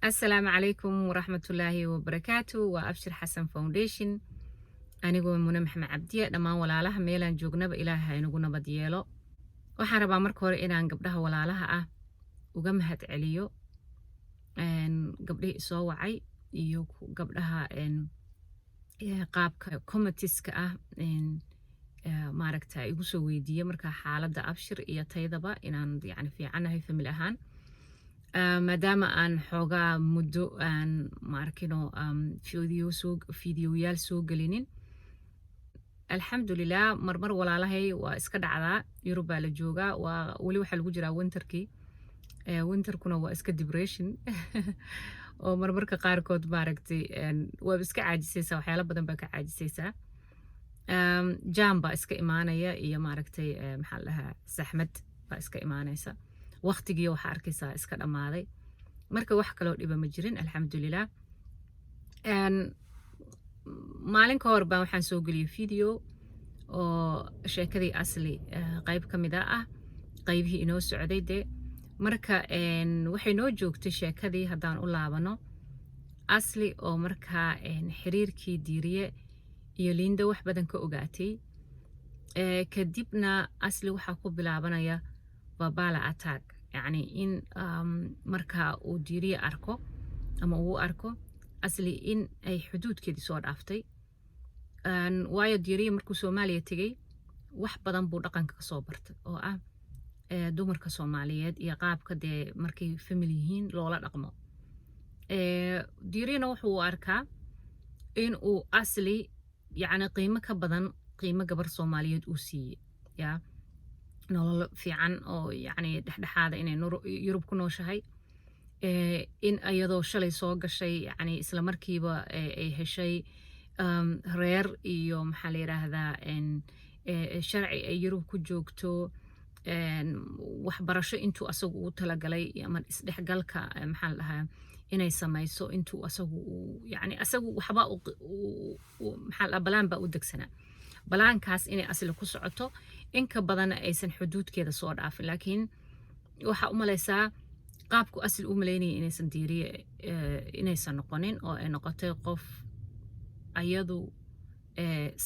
السلام عليكم ورحمة الله وبركاته وأبشر حسن فاونديشن anigoo muna maxamed cabdiye dhammaan walaalaha meelaan joognaba ilaahay inagu nabad yeelo waxaan rabaa marka hore inaan gabdhaha walaalaha ah uga mahad celiyo gabdhihii soo wacay iyo gabdhaha qaabka committeeska ah maaragta igu soo weydiiye marka xaaladda abshir iyo taydaba inaan yani fiicanahay famil ahaan maadaama aan xoogaa muddo aan maarkino fiidiyoyaal soo gelinin alxamdulilah marmar walaalahay waa iska dhacdaa yurub baa la joogaa waa weli waxaa lagu jiraa winterkii winterkuna waa iska depression oo marmarka qaarkood maaragtay waaba iska caajisaysaa waxyaalo badan baa ka caajisaysaa jam baa iska imaanaya iyo maaragtay maxaa la dhahaa saxmad baa iska imaanaysa waqtigii waxaa arkaysaa iska dhammaaday marka wax kaloo dhiba ma jirin alxamdulilah maalin ka hor baan waxaan soo geliyay video oo sheekadii asli qayb ka mid ah qaybihii inoo socday dee marka waxay noo joogtay sheekadii haddaan u laabano asli oo markaa xiriirkii diiriye iyo liinda wax badan ka ogaatay kadibna asli waxaa ku bilaabanaya babala attack yani in markaa uu diiriye arko ama uu arko asli in ay xuduudkeedii soo dhaaftay waayo diiriye markuu soomaaliya tegey wax badan buu dhaqanka ka soo bartay oo ah dumarka soomaaliyeed iyo qaabka dee markay famil yihiin loola dhaqmo diiriyena wuxuu arkaa in uu asli yani qiimo ka badan qiimo gabar soomaaliyeed uu siiyey yaa nolol fiican oo yani dhexdhexaada inay yurub ku nooshahay in iyadoo shalay soo gashay yani isla markiiba ay heshay reer iyo maxaa la yiraahdaa sharci ay yurub ku joogto waxbarasho intuu asagu uu talagalay ama isdhexgalka maxaa la dhahaa inay samayso intuu asagu yani asagu waxba maxaa la balaan baa u degsanaa balaankaas inay asli ku socoto inka badan aysan xuduudkeeda soo dhaafin laakiin waxaa u malaysaa qaabku asli u malaynaya inaysan diiriye inaysan noqonin oo ay noqotay qof ayadu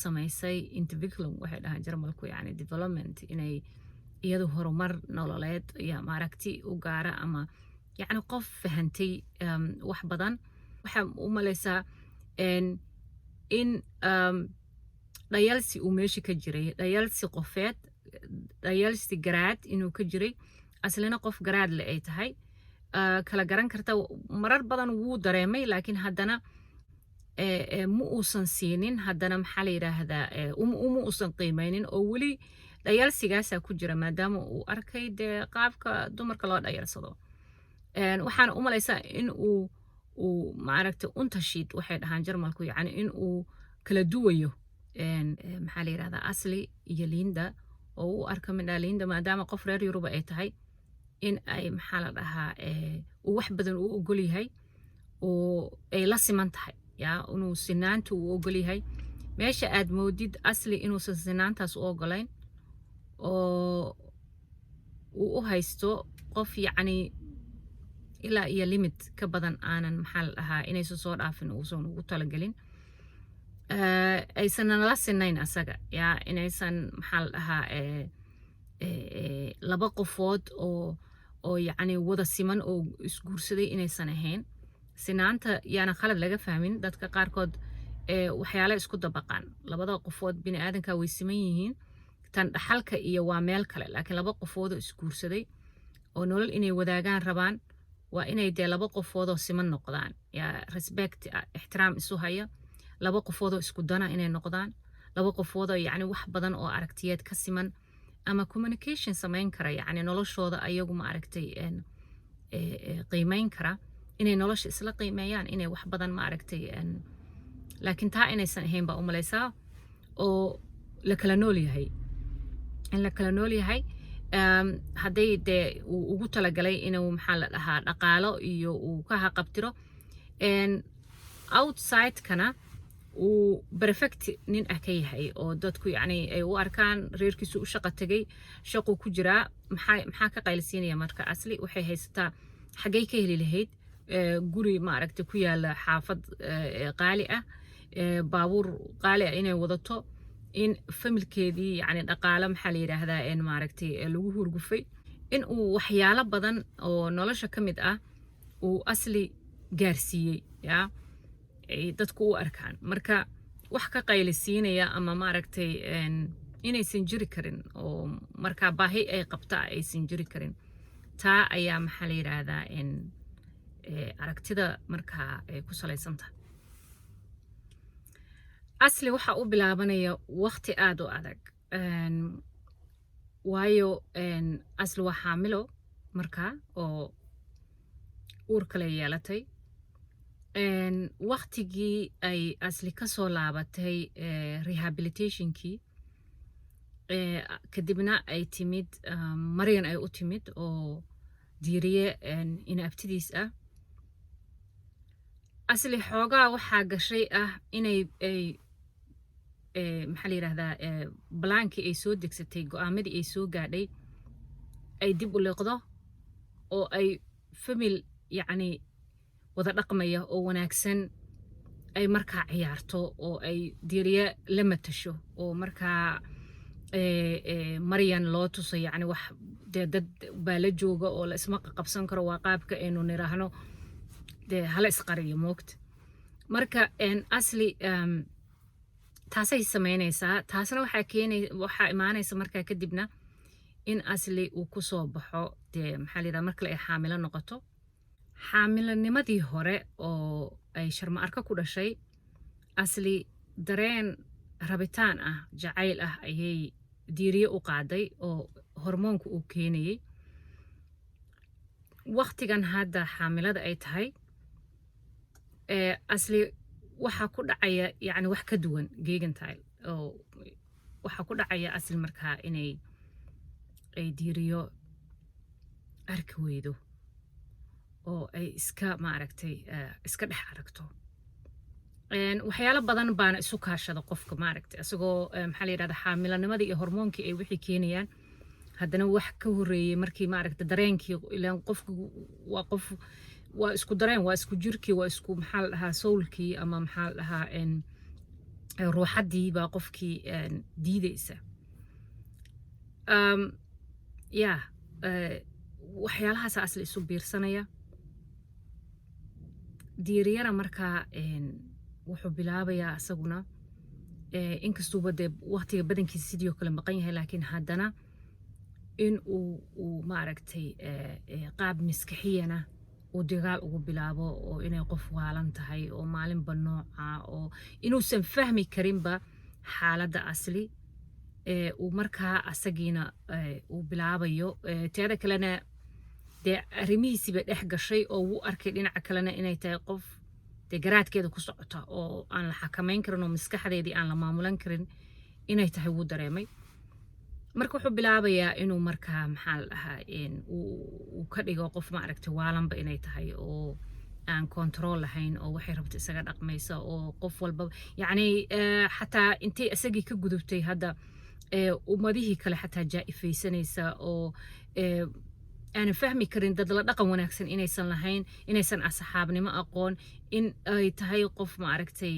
samaysay individual waxay dhahaan jarmalku yani development inay iyadu horumar nololeed iyo maaragti u gaara ama yani qof fahantay wax badan waxaa u malaysaa in dhayalsi uu meesha ka jiray dhayalsi qofeed dhayalsi garaad inuu ka jiray aslina qof garaad le ay tahay kala garan karta marar badan wuu dareemay laakiin haddana ma uusan siinin haddana maxaa la yiraahdaa uma uusan qiimeynin oo weli dhayalsigaasaa ku jira maadaama uu arkay dee qaabka dumarka loo dhayalsado waxaana u malaysaa in uu maaragtay untashid waxay dhahaan jarmalku yani in uu kala duwayo maxaa la yirahdaa asli iyo liinda oo u arka midhaa liinda maadaama qof reer yuruba ay tahay in ay maxaa la dhahaa uu wax badan u ogol yahay oo ay la siman tahay yaa inuu sinaanta uu ogol yahay meesha aad moodid asli inuusan sinaantaas u ogolayn oo uu u haysto qof yacni ilaa iyo limit ka badan aanan maxaa la dhahaa inaysan soo dhaafin uusan ugu talagelin aysan nala sinayn asaga yaa inaysan maxaa la dhahaa laba qofood oo yacni wada siman oo isguursaday inaysan ahayn sinaanta yaana khalad laga fahmin dadka qaarkood waxyaale isku dabaqaan labada qofood bini aadanka way siman yihiin tan dhaxalka iyo waa meel kale laakiin laba qofoodoo isguursaday oo nolol inay wadaagaan rabaan waa inay dee laba qofoodoo siman noqdaan yaa respect ixtiraam isu haya laba qofoodoo isku dana inay noqdaan laba qofoodoo yacni wax badan oo aragtiyeed ka siman ama communication samayn kara yacni noloshooda ayagu ma aragtay qiimeyn kara inay nolosha isla qiimeeyaan inay wax badan ma aragtay laakiin taa inaysan ahayn baa u malaysaa oo la kala nool yahay in la kala nool yahay hadday dee uu ugu talagalay inuu maxaa la dhahaa dhaqaalo iyo uu ka haqabtiro outsidekana uu perfect nin ah ka yahay oo dadku yacni ay u arkaan reerkiisu u shaqo tegay shaquu ku jiraa maxaa ka qaylisiinaya marka asli waxay haysataa xaggay ka heli lahayd guri maaragtay ku yaala xaafad qaali ah baabuur qaali ah inay wadato in familkeedii yani dhaqaale maxaa la yidhaahdaa maaragtay lagu hurgufay in uu waxyaalo badan oo nolosha ka mid ah uu asli gaarsiiyey yaa ay dadku u arkaan marka wax ka qaylisiinaya ama maaragtay inaysan jiri karin oo markaa baahi ay qabta aysan jiri karin taa ayaa maxaa la yidhaahdaa aragtida markaa ay ku salaysantahay asli waxa u bilaabanaya waqti aad u adag waayo asli waa xaamilo markaa oo uur kale yeelatay waqtigii ay asli ka soo laabatay rehabilitationkii kadibna ay timid maryan ay u timid oo diiriye inaabtidiis ah asli xoogaa waxaa gashay ah inay maxaa la yidhaahdaa balaankii ay soo degsatay go'aamadii ay soo gaadhay ay dib u liiqdo oo ay famil yacni wada dhaqmaya oo wanaagsan ay markaa ciyaarto oo ay diiriye la matasho oo markaa maryan loo tuso yacni wax dee dad baa la jooga oo la isma qabsan karo waa qaabka aynu niraahno dee hala isqariyo moogta marka asli taasay samaynaysaa taasna waxaa imaanaysa markaa kadibna in asli uu ku soo baxo dee maxaa la yidhaha markale ay xaamilo noqoto xaamilanimadii hore oo ay sharma arka ku dhashay asli dareen rabitaan ah jacayl ah ayay diiriye u qaaday oo hormoonku uu keenayay waqtigan hadda xaamilada ay tahay asli waxaa ku dhacaya yani wax ka duwan geegantile oo waxaa ku dhacaya asli markaa inay ay diiriyo arki weydo oo ay iska maaragtay iska dhex aragto waxyaalo badan baana isu kaashada qofka maaragtay asagoo maxaa la yidhahdaa xaamilanimadii iyo hormoonkii ay wixii keenayaan haddana wax ka horreeyey markii maaragtay dareenkii ilaan qofku waa qof waa isku dareen waa isku jirkii waa isku maxaa la dhahaa soulkii ama maxaa la dhahaa ruuxaddii baa qofkii diidaysa yaa waxyaalahaasa asli isu biirsanaya diiriyana markaa wuxuu bilaabayaa isaguna inkastuuba dee waqtiga badankiisa sidii oo kale maqan yahay laakiin haddana in uu maaragtay qaab maskaxiyana uu dagaal ugu bilaabo oo inay qof waalan tahay oo maalinba nooca oo inuusan fahmi karinba xaaladda asli uu markaa asagiina uu bilaabayo teeda kalena dee arrimihiisiiba dhex gashay oo wuu arkay dhinaca kalena inay tahay qof dee garaadkeeda ku socota oo aan la xakamayn karin oo maskaxdeedii aan la maamulan karin inay tahay wuu dareemay marka wuxuu bilaabayaa inuu markaa maxaa la dhahaa uu ka dhigo qof maaragtay waalanba inay tahay oo aan control lahayn oo waxay rabto isaga dhaqmaysa oo qof walba yacni xataa intay isagii ka gudubtay hadda ummadihii kale xataa jaa'ifaysanaysa oo aanan fahmi karin dad la dhaqan wanaagsan inaysan lahayn inaysan asxaabnimo aqoon in ay tahay qof maaragtay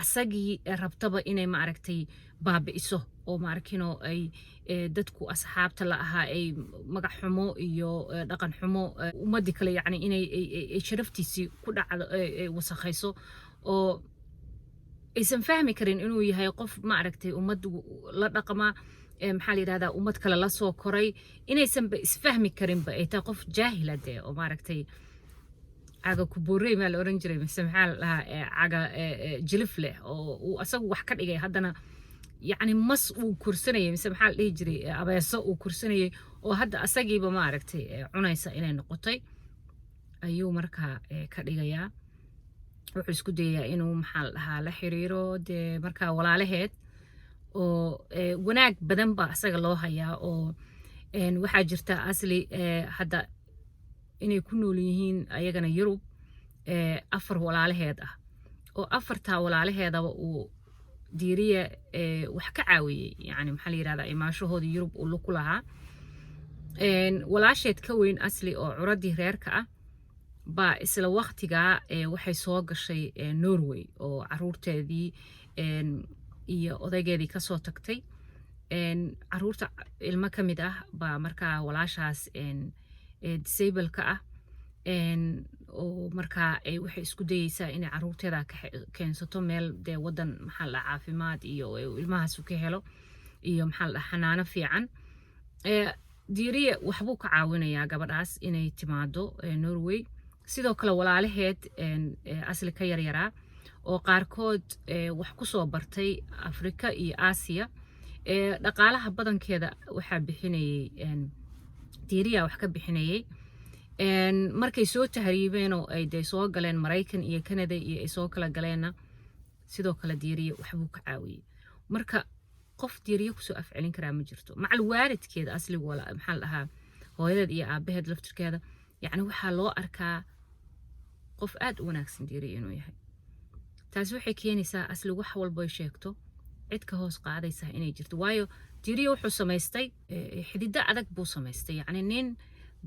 asagii rabtaba inay maaragtay baabi'iso oo maarkino ay dadku asxaabta la ahaa ay magac xumo iyo dhaqan xumo ummadii kale yacni inay sharaftiisii ku dhacdo wasakhayso oo aysan fahmi karin inuu yahay qof maaragtay ummad la dhaqma maxaa la yidhahdaa ummad kale la soo koray inaysanba isfahmi karinba ay tahay qof jaahila dee oo maaragtay caga kubuurey maa la oran jiray mise maxaa la dhahaa caga jilif leh oo uu asagu wax ka dhigay haddana yacni mas uu kursanayay mise maxaa la dhihi jiray abeeso uu kursanayay oo hadda asagiiba maaragtay cunaysa inay noqotay ayuu markaa ka dhigayaa wuxuu isku dayayaa inuu maxaa la dhahaa la xiriiro dee markaa walaalaheed oo wanaag badan baa asaga loo hayaa oo waxaa jirta asli hadda inay ku nool yihiin ayagana yurub 4 walaalaheed ah oo 4taa walaalaheedaba uu diiriye wax ka caawiyey yani maxaa la yidhahdaa imaashahoodii yurub uu ku lahaa walaasheed ka weyn asli oo curadii reerka ah baa isla waqtigaa waxay soo gashay Norway oo caruurteedii iyo odaygeedii kasoo tagtay caruurta ilmo ka mid ah baa markaa walaashaas disable ka ah oo markaa waxay isku dayeysaa inay caruurteeda keensato meel dee wadan maxaa la caafimaad iyo ilmahaasu ka helo iyo maxaa la xanaano fiican diiriye waxbuu ka caawinayaa gabadhaas inay timaado Norway sidoo kale walaalaheed asli ka yaryaraa oo qaarkood wax ku soo bartay Afrika iyo Aasiya dhaqaalaha badankeeda waxaa bixinayay diiriya wax ka bixinayay markay soo tahriibeen oo ay dee soo galeen Mareykan iyo Canada iyo ay soo kala galeenna sidoo kale diiriye waxbuu ka caawiyay marka qof diiriye kusoo afcelin karaa ma jirto macal waalidkeeda asli wala maxaa la dhahaa hooyadeed iyo aabaheed laftirkeeda yacni waxaa loo arkaa qof aad u wanaagsan diiriye inuu yahay taasi waxay keenaysaa asli wax walba ay sheegto cid ka hoos qaadaysa inay jirto waayo diiriye wuxuu samaystay xididdo adag buu samaystay yacni nin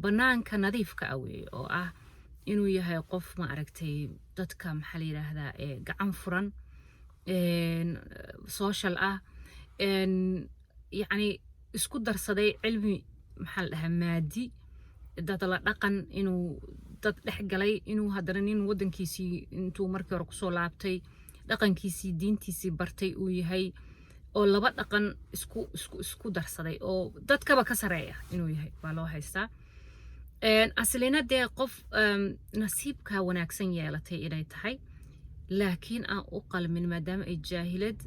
banaanka nadiifka ah weeye oo ah inuu yahay qof ma aragtay dadka maxaa la yidhaahdaa gacan furan social ah yacni isku darsaday cilmi maxaa la dhahaa maadi dad la dhaqan inuu dad dhex galay inuu haddana nin waddankiisii intuu markii hore kusoo laabtay dhaqankiisii diintiisii bartay uu yahay oo laba dhaqan isku darsaday oo dadkaba ka sareeya inuu yahay baa loo haystaa aslina dee qof nasiibka wanaagsan yeelatay inay tahay laakiin aan u qalmin maadaama ay jaahilad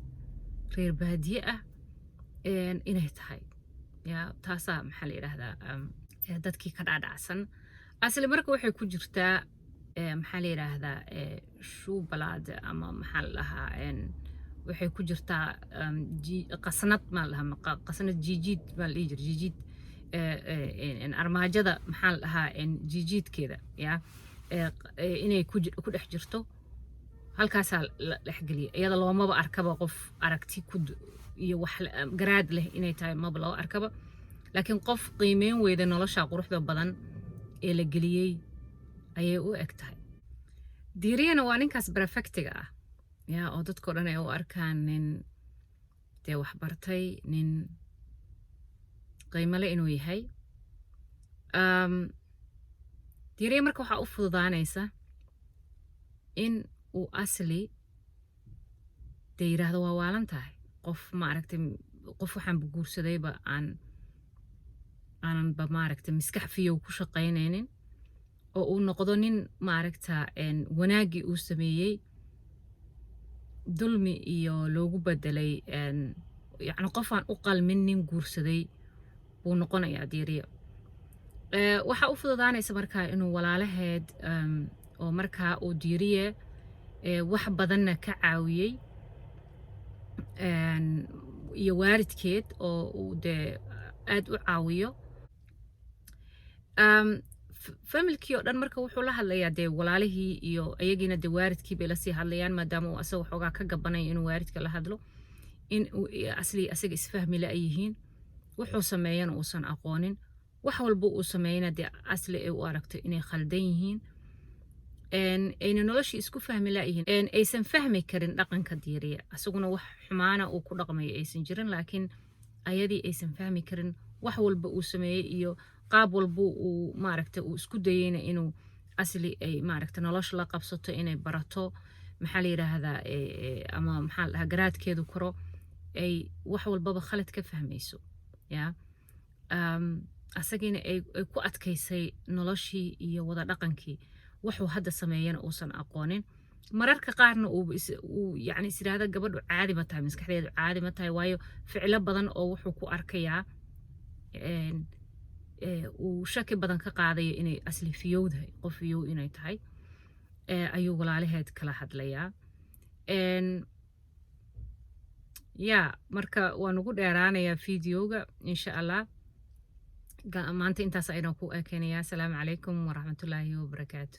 reer baadiye ah inay tahay yaa taasaa maxaa la yidhaahdaa dadkii ka dhaadhacsan asli marka waxay ku jirtaa maxaa la yidhaahdaa shuubalaad ama maxaa la dhahaa waxay ku jirtaa qasnad maa la dhahaa qasnad jiijiid baa la dhihi jira jiijiid armaajada maxaa la dhahaa jiijiidkeeda yaa inay ku dhex jirto halkaasaa la dhexgeliya iyada loomaba arkaba qof aragti iyo wax garaad leh inay tahay maba loo arkaba laakiin qof qiimeyn weyda nolosha quruxda badan ee la geliyey ayay u eg tahay diiriyana waa ninkaas perfectiga ah yaa oo dadkao dhan ay u arkaan nin dee wax bartay nin qiimale inuu yahay diiriya marka waxaa u fududaanaysa in uu asli dee yidhaahdo waa waalan tahay qof maaragtay qof waxaan guursadayba aananba maaragtay maskax fiyow ku shaqaynaynin oo uu noqdo nin maaragta wanaaggii uu sameeyey dulmi iyo loogu bedelay yacni qofaan u qalmin nin guursaday buu noqonayaa diiriya waxaa u fududaanaysa markaa inuu walaalaheed oo markaa uu diiriye wax badanna ka caawiyey iyo waalidkeed oo uu dee aad u caawiyo familkii oo dhan marka wuxuu la hadlayaa dee walaalihii iyo ayagiina dee waalidkii bay lasii hadlayaan maadaama uu asaga waxoogaa ka gabanaya inuu waalidka la hadlo in asli asaga isfahmi la yihiin wuxuu sameeyana uusan aqoonin wax walba uu sameeyana dee asli ay u aragto inay khaldan yihiin ayna noloshii isku fahmi laayihiin aysan fahmi karin dhaqanka diiriya asaguna wax xumaana uu ku dhaqmayo aysan jirin laakiin ayadii aysan fahmi karin wax walba uu sameeyey iyo qaab walba uu maaragta uu isku dayeyna inuu asli ay maaragta nolosha la qabsato inay barato maxaa la yidhaahdaa ama maxaa la dhahaa garaadkeedu koro ay wax walbaba khalad ka fahmayso yaa asagiina ay ku adkaysay noloshii iyo wada dhaqankii wuxuu hadda sameeyana uusan aqoonin mararka qaarna uu yacni is yidhaahda gabadhu caadi ma tahay maskaxdeedu caadi ma tahay waayo ficilo badan oo wuxuu ku arkayaa uu shaki badan ka qaadayo inay asli fiyowdahay qof fiyow inay tahay ayuu walaalaheed kala hadlayaa yaa marka waan ugu dheeraanayaa fideoga insha allah maanta intaas ayaan ku ekeenayaa asalaamu calaykum waraxmatullaahi wabarakaatu